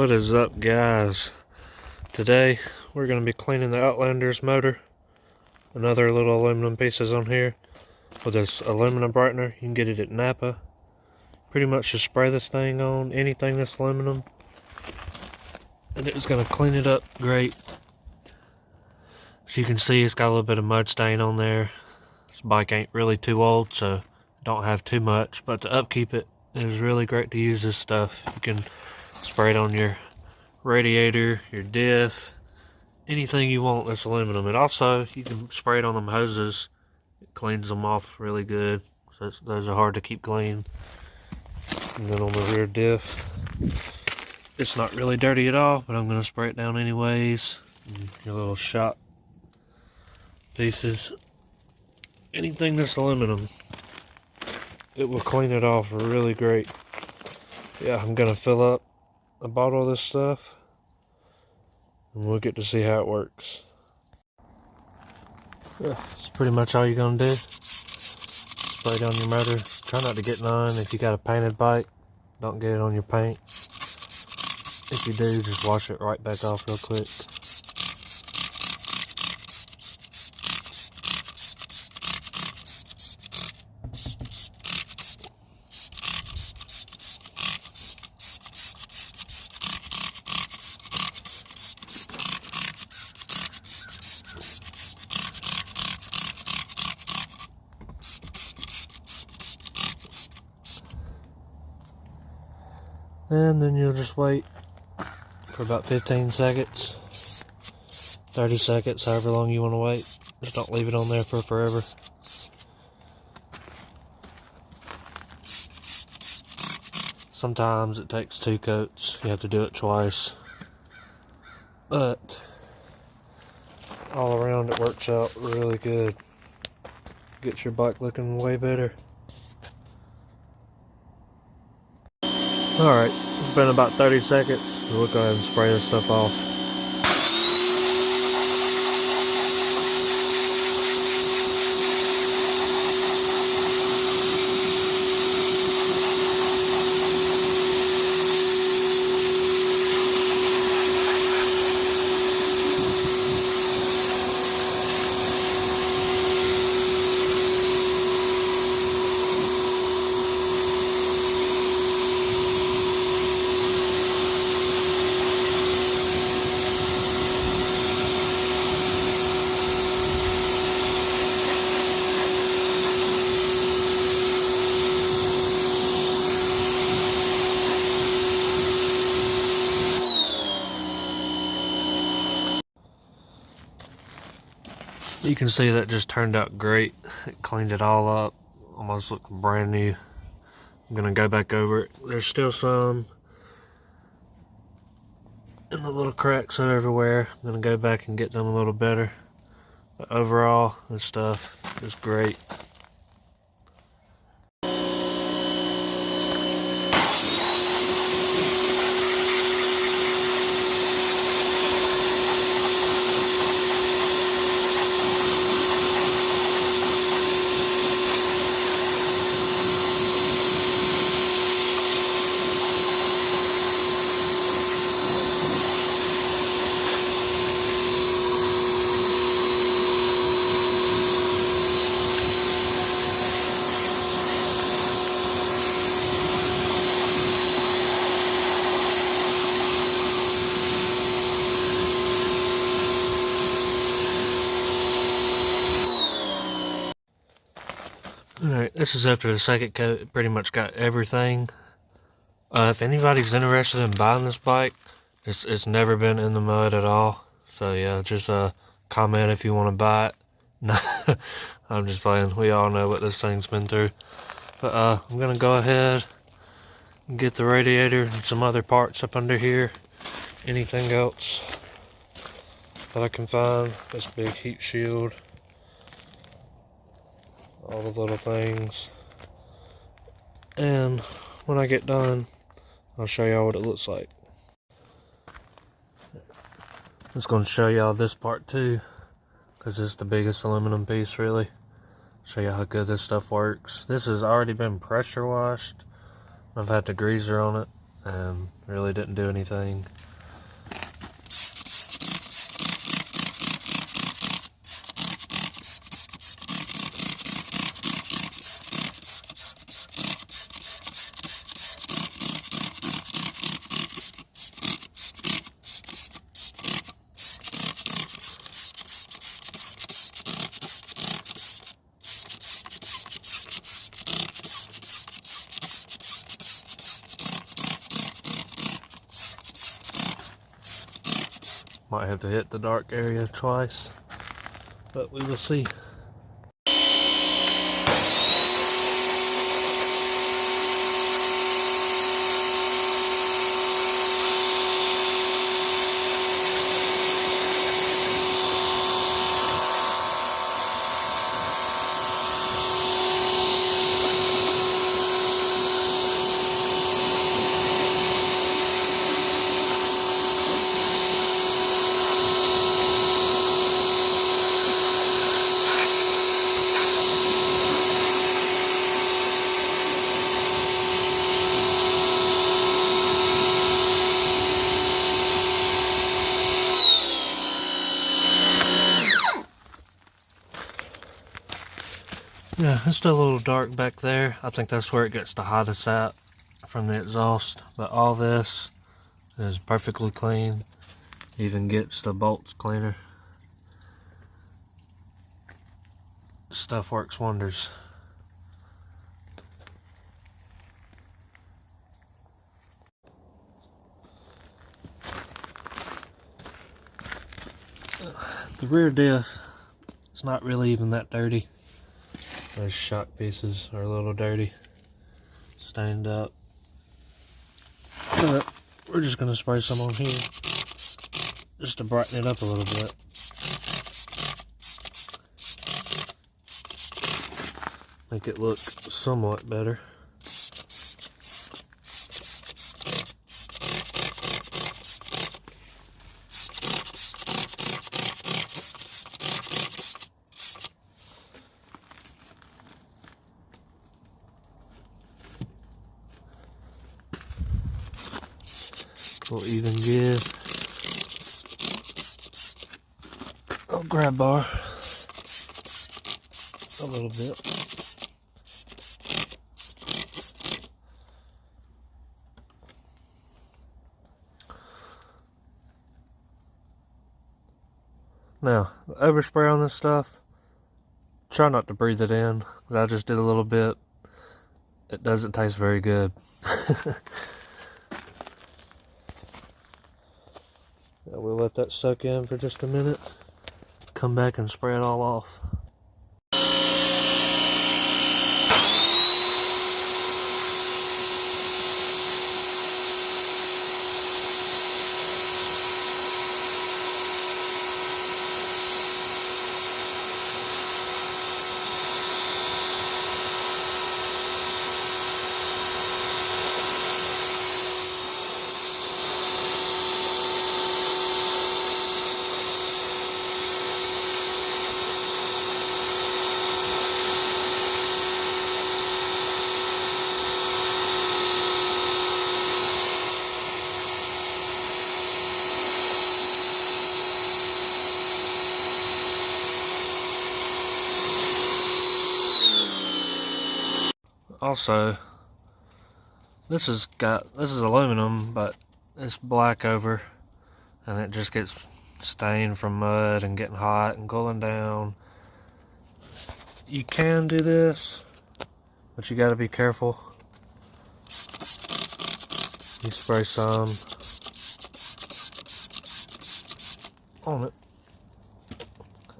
What is up, guys? Today we're going to be cleaning the Outlander's motor. Another little aluminum pieces on here with this aluminum brightener. You can get it at Napa. Pretty much just spray this thing on anything that's aluminum and it's going to clean it up great. As you can see, it's got a little bit of mud stain on there. This bike ain't really too old, so don't have too much, but to upkeep it is really great to use this stuff. You can spray it on your radiator, your diff, anything you want that's aluminum. And also, you can spray it on them hoses. It cleans them off really good. So those are hard to keep clean. And then on the rear diff, it's not really dirty at all, but I'm going to spray it down anyways. And your little shot pieces. Anything that's aluminum, it will clean it off really great. Yeah, I'm going to fill up a bottle of this stuff and we'll get to see how it works. Yeah, that's pretty much all you're going to do. Spray it on your motor. Try not to get none. If you got a painted bike, don't get it on your paint. If you do, just wash it right back off real quick. And then you'll just wait for about 15 seconds, 30 seconds, however long you want to wait. Just don't leave it on there for forever. Sometimes it takes 2 coats. You have to do it twice. But all around it works out really good. Gets your bike looking way better. Alright, it's been about 30 seconds. So we'll go ahead and spray this stuff off. You can see that just turned out great. It cleaned it all up. Almost looked brand new. I'm gonna go back over it. There's still some and the little cracks are everywhere. I'm gonna go back and get them a little better. But overall, this stuff is great. Alright, this is after the second coat. It pretty much got everything. If anybody's interested in buying this bike, it's never been in the mud at all. So yeah, just comment if you want to buy it. No, I'm just playing. We all know what this thing's been through. But I'm going to go ahead and get the radiator and some other parts up under here. Anything else that I can find. This big heat shield. All the little things. And when I get done, I'll show y'all what it looks like. I'm just going to show y'all this part too, because it's the biggest aluminum piece really. Show you how good this stuff works. This has already been pressure washed. I've had the greaser on it, and really didn't do anything. Might have to hit the dark area twice, but we will see. Yeah, it's still a little dark back there. I think that's where it gets the hottest at from the exhaust. But all this is perfectly clean. Even gets the bolts cleaner. Stuff works wonders. The rear diff is not really even that dirty. Those shock pieces are a little dirty, stained up. But we're just going to spray some on here just to brighten it up a little bit. Make it look somewhat better. We'll even give a grab bar a little bit. Now, the overspray on this stuff, try not to breathe it in. I just did a little bit. It doesn't taste very good. We'll let that soak in for just a minute. Come back and spray it all off. Also, this is aluminum, but it's black over, and it just gets stained from mud and getting hot and cooling down. You can do this, but you got to be careful. You spray some on it,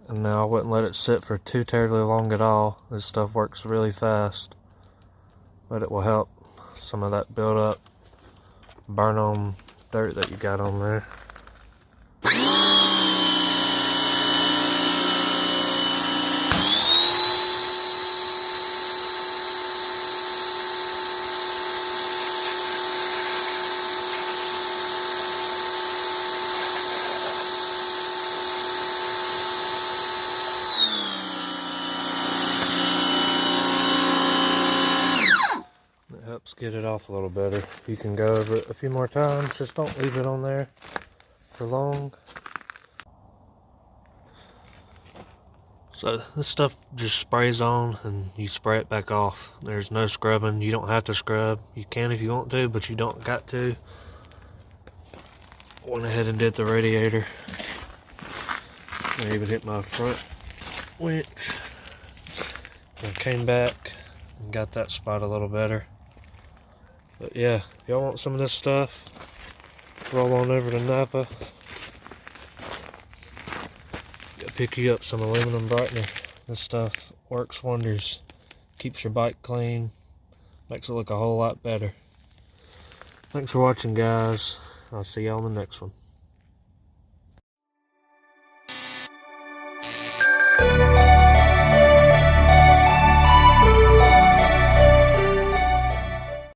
and now I wouldn't let it sit for too terribly long at all. This stuff works really fast, but it will help some of that build up, burn on dirt that you got on there. It helps get it off off a little better. You can go over it a few more times, just don't leave it on there for long. So this stuff just sprays on and you spray it back off. There's no scrubbing. You don't have to scrub. You can if you want to, but you don't got to. Went ahead and did the radiator. I even hit my front winch. I came back and got that spot a little better. But yeah, if y'all want some of this stuff, roll on over to Napa. Pick you up some Aluminum Brightener. This stuff works wonders. Keeps your bike clean. Makes it look a whole lot better. Thanks for watching, guys. I'll see y'all on the next one.